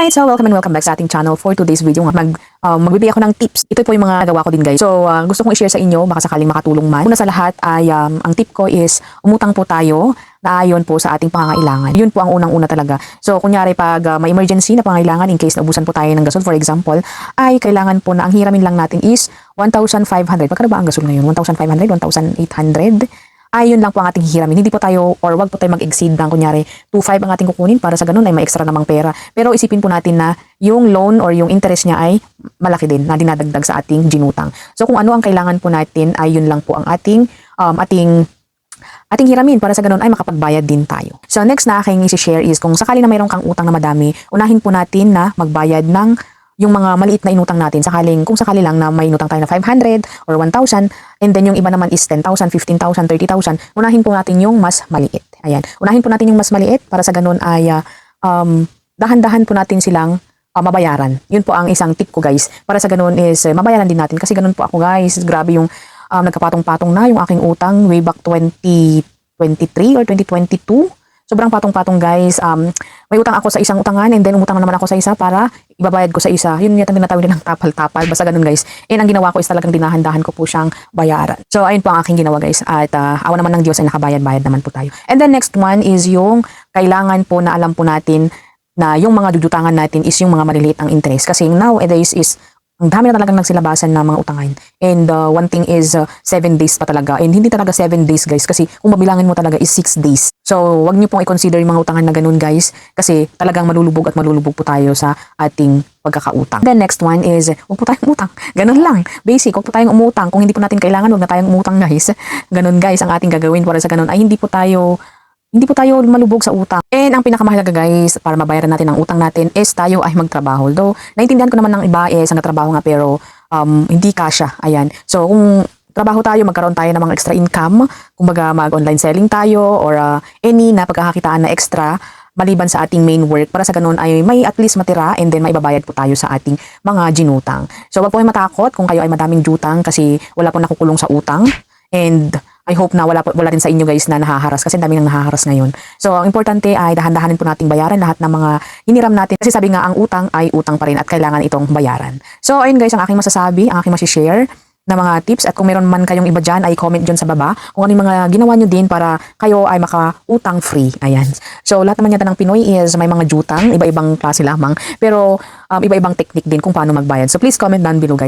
Alright, so welcome and welcome back sa ating channel. For today's video, magbibigay ako ng tips. Ito po yung mga nagawa ko din guys. So, gusto kong i-share sa inyo, baka sakaling makatulong man. Una sa lahat ay, ang tip ko is, umutang po tayo na ayon po sa ating pangangailangan. Yun po ang unang-una talaga. So, kunyari pag may emergency na pangangailangan, in case naubusan po tayo ng gasol, for example, ay kailangan po na ang hiramin lang natin is 1,500. Magkano ba ang gasol ngayon? 1,500? 1,800? Ay, yun lang po ang ating hihiramin. Hindi po tayo, or wag po tayo mag-exceed ng kunyari 2,500 ang ating kukunin para sa ganun ay may extra namang pera. Pero isipin po natin na yung loan or yung interest niya ay malaki din na dinadagdag sa ating ginutang. So kung ano ang kailangan po natin ay yun lang po ang ating hiramin para sa ganun ay makapagbayad din tayo. So next na aking i-share is kung sakali na mayroon kang utang na madami, unahin po natin na magbayad ng yung mga maliit na inutang natin kung sakali lang na may inutang tayo na 500 or 1,000 and then yung iba naman is 10,000, 15,000, 30,000, unahin po natin yung mas maliit. Ayan. Unahin po natin yung mas maliit para sa ganun ay dahan-dahan po natin silang mabayaran. Yun po ang isang tip ko guys. Para sa ganun is mabayaran din natin kasi ganun po ako guys. Grabe yung nagkapatong-patong na yung aking utang way back 2023 or 2022. Sobrang patong-patong guys. May utang ako sa isang utangan and then umutang naman ako sa isa para ibabayad ko sa isa. Yun yung tinatawag din ng tapal-tapal. Basta ganun guys. And ang ginawa ko is talagang dinahan-dahan ko po siyang bayaran. So ayun po ang aking ginawa guys. At awa naman ng Diyos ay nakabayad-bayad naman po tayo. And then next one is yung kailangan po na alam po natin na yung mga dudutangan natin is yung mga maliliit ang interest. Kasi nowadays is ang dami na talagang nagsilabasan na mga utangan. And one thing is 7 days pa talaga. And hindi talaga 7 days guys. Kasi kung mabilangin mo talaga is 6 days. So wag niyo pong i-consider yung mga utangan na ganun guys. Kasi talagang malulubog at malulubog po tayo sa ating pagkakautang. Then next one is wag po tayong umutang. Ganun lang. Basic. Wag po tayong umutang. Kung hindi po natin kailangan, wag na tayong umutang guys. Ganun guys ang ating gagawin para sa ganun ay hindi po tayo malubog sa utang. And ang pinakamahalaga guys, para mabayaran natin ang utang natin is tayo ay magtrabaho. Though, naintindihan ko naman ng iba sa trabaho nga pero hindi kasya. Ayan. So, kung trabaho tayo, magkaroon tayo ng mga extra income, kumbaga mag-online selling tayo or any na pagkakakitaan na extra maliban sa ating main work para sa ganun ay may at least matira and then maibabayad po tayo sa ating mga ginutang. So, wag po kayo matakot kung kayo ay madaming jutang kasi wala po nakukulong sa utang. And I hope na wala rin sa inyo guys na nahaharas kasi dami nang nahaharas ngayon. So, ang importante ay dahan-dahanin po nating bayaran lahat ng mga hiniram natin. Kasi sabi nga, ang utang ay utang pa rin at kailangan itong bayaran. So, ayun guys, ang aking masasabi, ang aking masishare na mga tips. At kung meron man kayong iba dyan, ay comment dyan sa baba kung ano yung mga ginawa nyo din para kayo ay maka-utang free. Ayan. So, lahat naman yata ng Pinoy is may mga jutang, iba-ibang klase lamang. Pero, iba-ibang technique din kung paano magbayad. So, please comment down below guys.